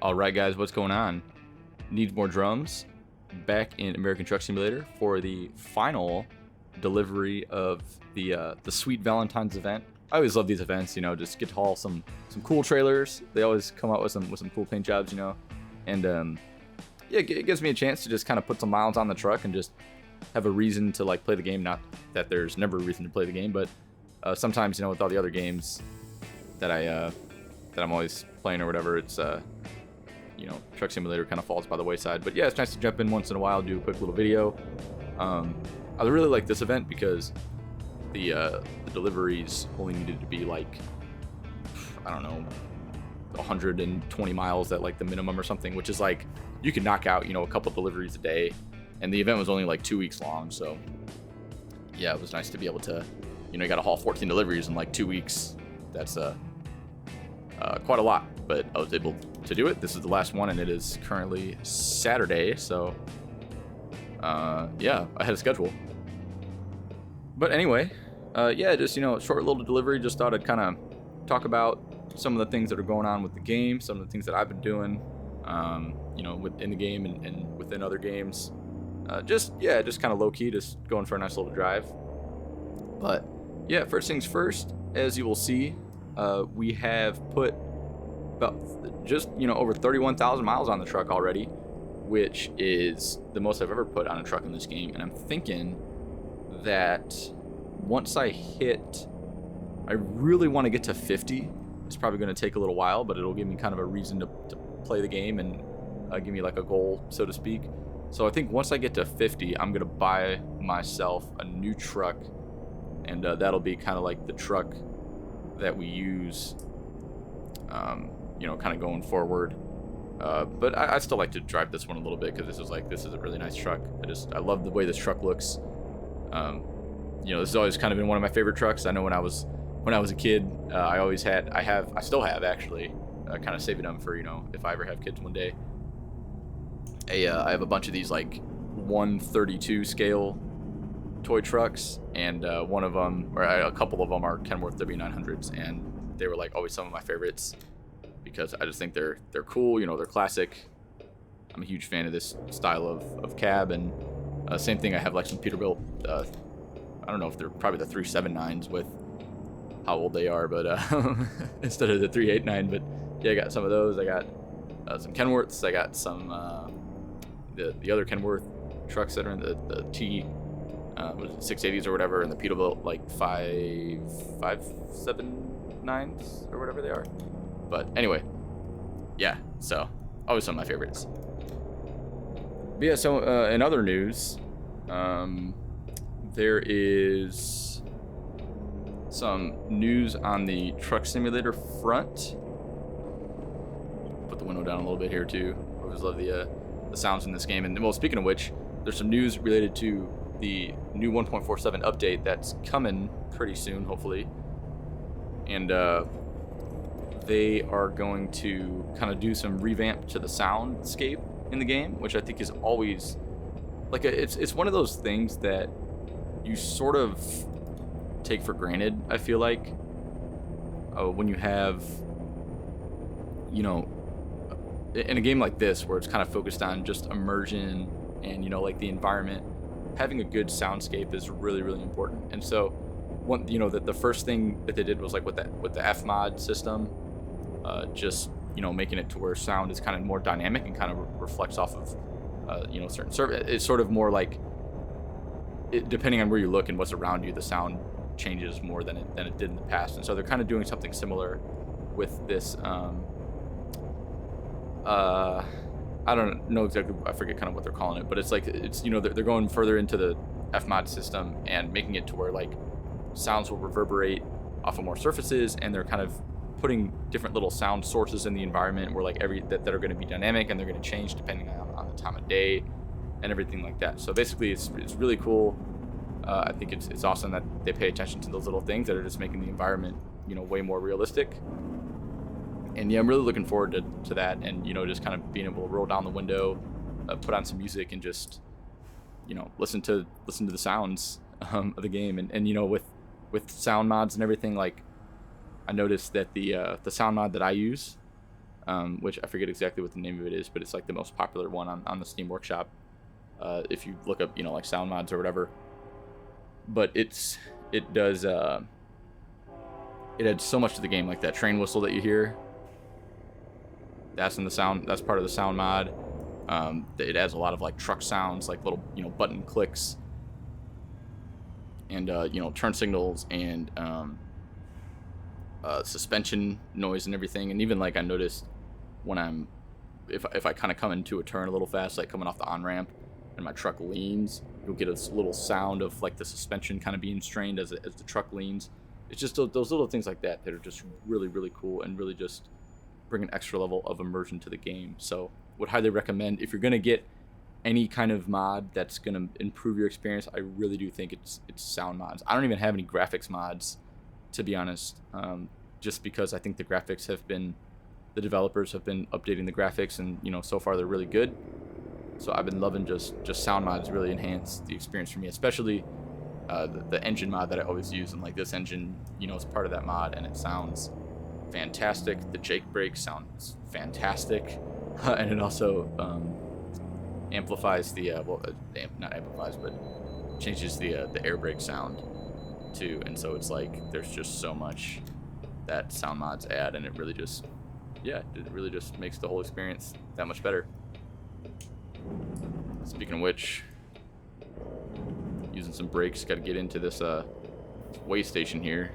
Alright guys, what's going on? Need more drums? Back in American Truck Simulator for the final delivery of the sweet Valentine's event. I always love these events, just get to haul some cool trailers. They always come out with some cool paint jobs, and yeah, it gives me a chance to just kind of put some miles on the truck and just have a reason to like play the game. Not that there's never a reason to play the game, but sometimes with all the other games that I'm always playing or whatever, it's Truck Simulator kind of falls by the wayside. But yeah, it's nice to jump in once in a while, do a quick little video. I really like this event because the deliveries only needed to be like, I don't know, 120 miles at like the minimum or something, which is like you can knock out a couple deliveries a day, and the event was only like 2 weeks long. So yeah, it was nice to be able to, you got to haul 14 deliveries in like 2 weeks. That's quite a lot, but I was able to do it. This is the last one, and it is currently Saturday, so yeah, ahead of schedule. But anyway, yeah, just short little delivery. Just thought I'd kind of talk about some of the things that are going on with the game, some of the things that I've been doing, within the game and within other games. Just kind of low key, just going for a nice little drive. But yeah, first things first, as you will see, we have put about just over 31,000 miles on the truck already, which is the most I've ever put on a truck in this game. And I'm thinking that once I really want to get to 50. It's probably going to take a little while, but it'll give me kind of a reason to play the game and give me like a goal, so to speak. So I think once I get to 50, I'm going to buy myself a new truck, and that'll be kind of like the truck that we use, kind of going forward. But I still like to drive this one a little bit because this is a really nice truck. I love the way this truck looks. This has always kind of been one of my favorite trucks. I know when I was a kid, I still have actually, kind of saving them for, if I ever have kids one day. I have a bunch of these like 132 scale toy trucks, and one of them, or a couple of them, are Kenworth W900s, and they were like always some of my favorites because I just think they're cool. They're classic. I'm a huge fan of this style of cab, and same thing. I have like some Peterbilt. I don't know if they're probably the 379s with how old they are, but instead of the 389. But yeah, I got some of those. I got some Kenworths. I got some the other Kenworth trucks that are in the T 680s or whatever, and the Peterbilt like 579s or whatever they are. But anyway, yeah. So always some of my favorites. But yeah. So in other news, there is some news on the Truck Simulator front. Put the window down a little bit here too. I always love the sounds in this game. And well, speaking of which, there's some news related to the new 1.47 update that's coming pretty soon, hopefully. And they are going to kind of do some revamp to the soundscape in the game, which I think is always like it's one of those things that you sort of take for granted. I feel like when you have in a game like this where it's kind of focused on just immersion and like the environment, having a good soundscape is really, really important. And so the first thing that they did was like with the FMod system, just making it to where sound is kind of more dynamic and kind of reflects off of certain service. It's sort of more like depending on where you look and what's around you, the sound changes more than it did in the past. And so they're kind of doing something similar with this. I don't know exactly. I forget kind of what they're calling it, but it's like they're going further into the FMod system and making it to where like sounds will reverberate off of more surfaces, and they're kind of putting different little sound sources in the environment where like that are going to be dynamic, and they're going to change depending on the time of day and everything like that. So basically, it's really cool. I think it's awesome that they pay attention to those little things that are just making the environment way more realistic. And yeah, I'm really looking forward to that, and just kind of being able to roll down the window, put on some music, and just listen to the sounds of the game. And with sound mods and everything, like I noticed that the sound mod that I use which I forget exactly what the name of it is, but it's like the most popular one on the Steam Workshop. If you look up, like sound mods or whatever. But it adds so much to the game, like that train whistle that you hear. That's part of the sound mod. It adds a lot of like truck sounds, like little button clicks, and turn signals, and suspension noise and everything. And even like I noticed when if I kind of come into a turn a little fast, like coming off the on ramp, and my truck leans, you'll get a little sound of like the suspension kind of being strained as the truck leans. It's just those little things like that are just really, really cool, and really just bring an extra level of immersion to the game. So would highly recommend, if you're going to get any kind of mod that's going to improve your experience, I really do think it's sound mods. I don't even have any graphics mods, to be honest, just because I think the developers have been updating the graphics, and so far they're really good. So I've been loving just sound mods. Really enhance the experience for me, especially the engine mod that I always use. And like this engine, is part of that mod, and it sounds fantastic. The Jake brake sounds fantastic, and it also amplifies not amplifies, but changes the air brake sound too. And so it's like there's just so much that sound mods add, and it really just makes the whole experience that much better. Speaking of which, using some brakes, got to get into this way station here,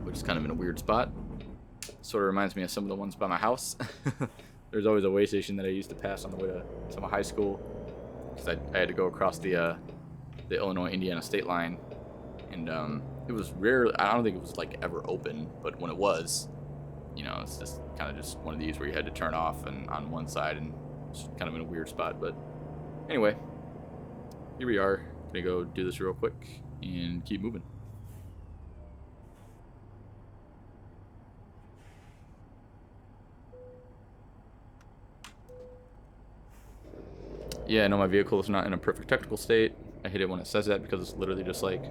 which is kind of in a weird spot. Sort of reminds me of some of the ones by my house. There's always a way station that I used to pass on the way to my high school, because I had to go across the Illinois-Indiana state line, and it was rare. I don't think it was like ever open, but when it was, it's just kind of just one of these where you had to turn off and on one side, and it's kind of in a weird spot. But anyway, here we are. Gonna go do this real quick and keep moving. Yeah, I know my vehicle is not in a perfect technical state. I hate it when it says that, because it's literally just like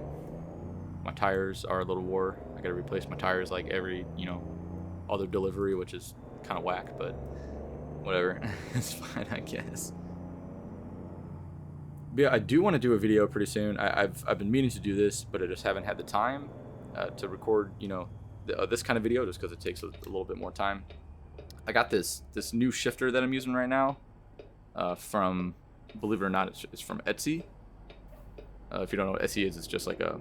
my tires are a little wore. I gotta replace my tires like every other delivery, which is kind of whack, but whatever. It's fine, I guess. But yeah, I do want to do a video pretty soon. I've been meaning to do this, but I just haven't had the time to record this kind of video, just because it takes a little bit more time. I got this new shifter that I'm using right now from, believe it or not, it's from Etsy. If you don't know what Etsy is, it's just like a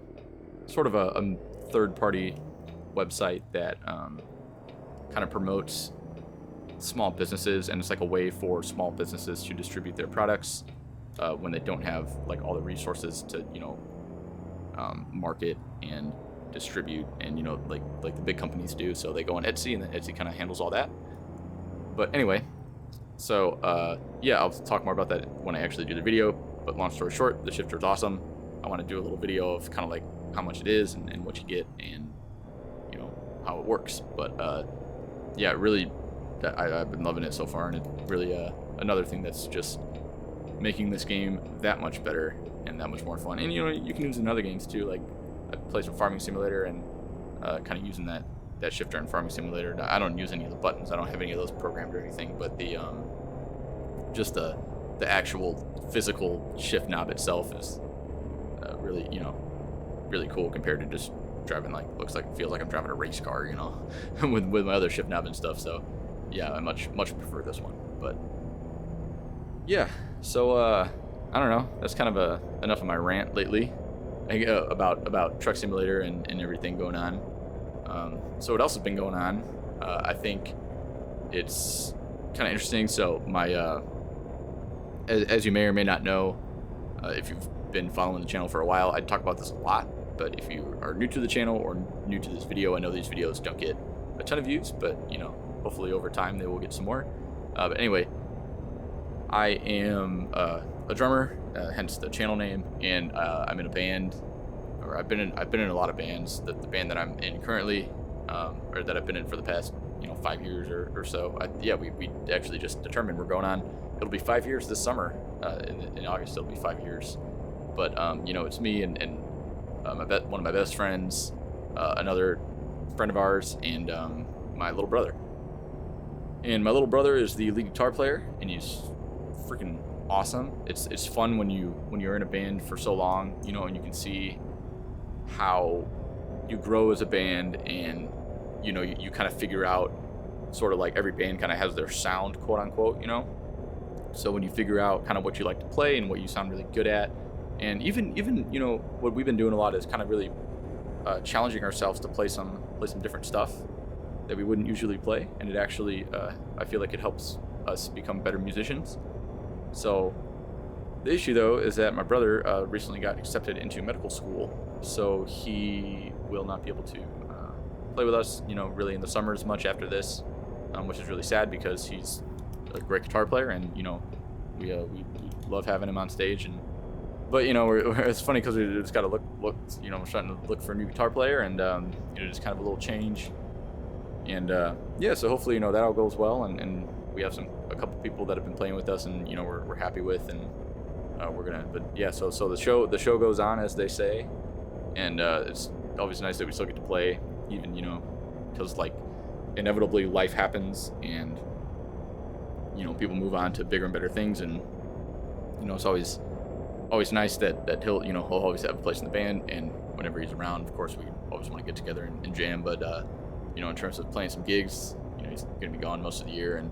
sort of a third-party website that kind of promotes small businesses, and it's like a way for small businesses to distribute their products when they don't have like all the resources to market and distribute, and like the big companies do. So they go on Etsy, and then Etsy kind of handles all that. But anyway, so yeah, I'll talk more about that when I actually do the video. But long story short, the shifter is awesome. I want to do a little video of kind of like how much it is, and what you get, and how it works. But yeah, really, I've been loving it so far, and it's really another thing that's just making this game that much better and that much more fun. And you can use it in other games too. Like I play some Farming Simulator, and kind of using that shifter in Farming Simulator. I don't use any of the buttons. I don't have any of those programmed or anything. But the just the actual physical shift knob itself is really really cool compared to just driving feels like I'm driving a race car, with my other shift knob and stuff. So yeah, I much prefer this one. But yeah, so I don't know, that's kind of enough of my rant lately about Truck Simulator and everything going on. So what else has been going on? I think it's kind of interesting. So my as you may or may not know, if you've been following the channel for a while, I talk about this a lot. But if you are new to the channel or new to this video, I know these videos don't get a ton of views, but hopefully over time they will get some more. But anyway, I am a drummer, hence the channel name, and I'm in a band, or I've been in a lot of bands. The band that I'm in currently, or that I've been in for the past 5 years or so. We actually just determined we're going on. It'll be 5 years this summer. In August it'll be 5 years. But it's me and one of my best friends, another friend of ours, and my little brother. And my little brother is the lead guitar player, and he's freaking awesome. It's fun when you're in a band for so long, you know, and you can see how you grow as a band, and you know you kind of figure out sort of like every band kind of has their sound, quote unquote, you know. So when you figure out kind of what you like to play and what you sound really good at, and even you know what we've been doing a lot is kind of really challenging ourselves to play some different stuff that we wouldn't usually play, and it actually I feel like it helps us become better musicians. So the issue though is that my brother recently got accepted into medical school, so he will not be able to play with us, you know, really in the summers much after this, which is really sad because he's a great guitar player, and you know we love having him on stage. And but you know it's funny because we just got to look, you know, we're starting to look for a new guitar player, and you know, just kind of a little change. And yeah, so hopefully, you know, that all goes well, and we have a couple people that have been playing with us, and you know we're happy with, and we're gonna. But yeah, so the show goes on, as they say, and it's always nice that we still get to play, even, you know, because like inevitably life happens, and you know people move on to bigger and better things, and you know it's always nice that he'll always have a place in the band, and whenever he's around, of course, we always want to get together and jam. But you know, in terms of playing some gigs, you know, he's going to be gone most of the year, and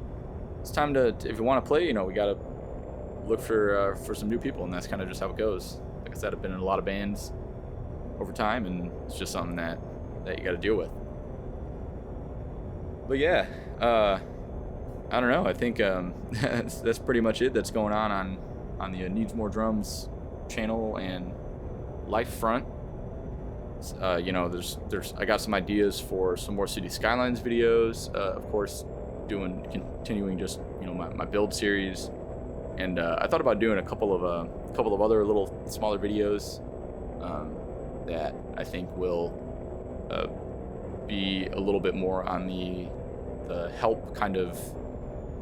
it's time to if you want to play, you know, we got to look for some new people, and that's kind of just how it goes. Like I said, I've been in a lot of bands over time, and it's just something that you got to deal with. But yeah, I don't know. I think that's pretty much it that's going on the Needs More Drums channel and life front. You know, I got some ideas for some more City Skylines videos. Of course, continuing just, you know, my build series, and I thought about doing a couple of other little smaller videos that I think will be a little bit more on the help kind of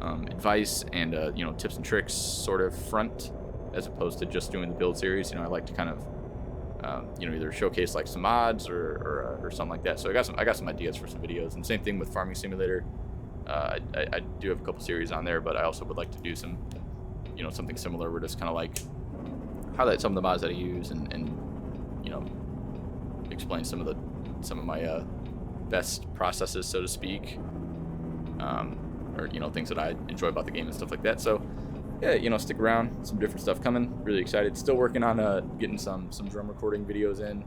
advice and you know, tips and tricks sort of front, as opposed to just doing the build series. You know, I like to kind of you know, either showcase like some mods or something like that. So I got some ideas for some videos, and same thing with Farming Simulator. I do have a couple series on there, but I also would like to do some, you know, something similar. We're just kind of like highlight some of the mods that I use, and you know, explain some of my best processes, so to speak, or you know, things that I enjoy about the game and stuff like that. So yeah, you know, stick around. Some different stuff coming. Really excited. Still working on getting some drum recording videos in.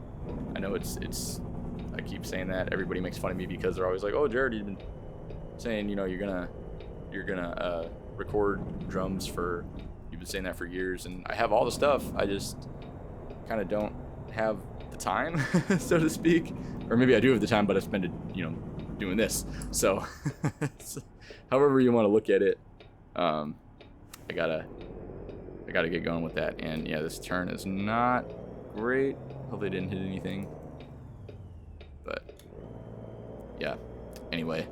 I know it's I keep saying that. Everybody makes fun of me because they're always like, "Oh, Jared, you've been saying, you know, you're gonna record drums for, you've been saying that for years." And I have all the stuff. I just kind of don't have the time, so to speak. Or maybe I do have the time, but I spend it, you know, doing this. So however you want to look at it, I gotta get going with that. And yeah, this turn is not great. Hopefully I didn't hit anything, but yeah, anyway,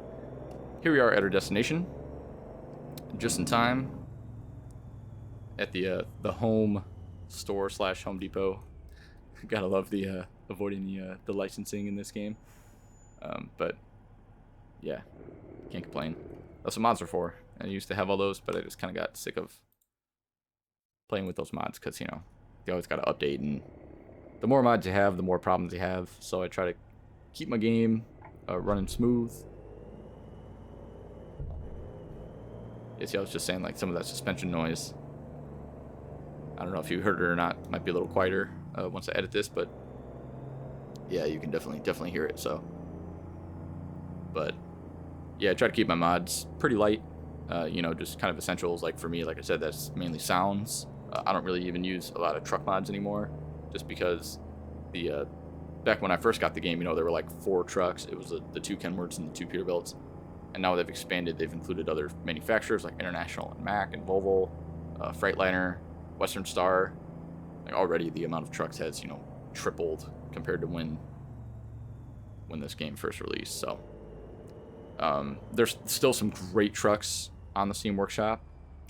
here we are at our destination, just in time, at the home store / Home Depot. Gotta love the avoiding the licensing in this game, but yeah, can't complain. That's what mods are for. I used to have all those, but I just kind of got sick of playing with those mods because, you know, you always got to update, and the more mods you have, the more problems you have. So I try to keep my game running smooth. Yeah, see, I was just saying, like, some of that suspension noise, I don't know if you heard it or not. It might be a little quieter once I edit this, but yeah, you can definitely hear it. So, but yeah, I try to keep my mods pretty light. You know, just kind of essentials. Like for me, like I said, that's mainly sounds. I don't really even use a lot of truck mods anymore, just because the back when I first got the game, you know, there were like 4 trucks. It was the 2 Kenworths and the 2 Peterbilts, and now they've expanded. They've included other manufacturers like International and Mack and Volvo, Freightliner, Western Star. Like already the amount of trucks has, you know, tripled compared to when this game first released. So there's still some great trucks on the Steam Workshop.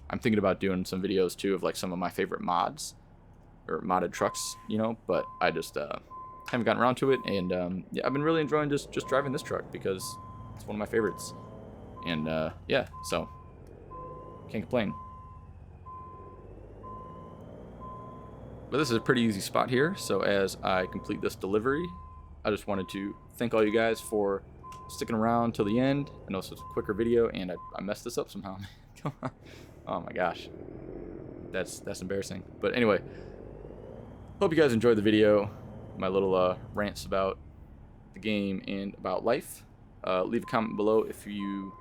I'm thinking about doing some videos too of like some of my favorite mods or modded trucks, you know, but I just haven't gotten around to it. And yeah, I've been really enjoying just driving this truck because it's one of my favorites. And yeah, so can't complain. But this is a pretty easy spot here, so as I complete this delivery, I just wanted to thank all you guys for sticking around till the end. I know this was a quicker video, and I messed this up somehow. Oh my gosh, that's embarrassing. But anyway, hope you guys enjoyed the video, my little rants about the game and about life. Leave a comment below if you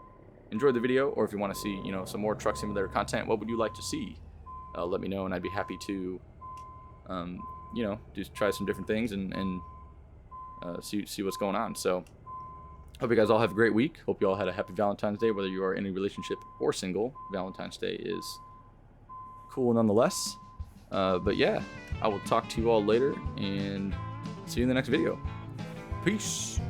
enjoyed the video, or if you want to see, some more Truck Simulator content. What would you like to see? Let me know, and I'd be happy to just try some different things and see what's going on. So hope you guys all have a great week. Hope you all had a happy Valentine's Day, whether you are in a relationship or single. Valentine's Day is cool nonetheless. But yeah, I will talk to you all later, and see you in the next video. Peace.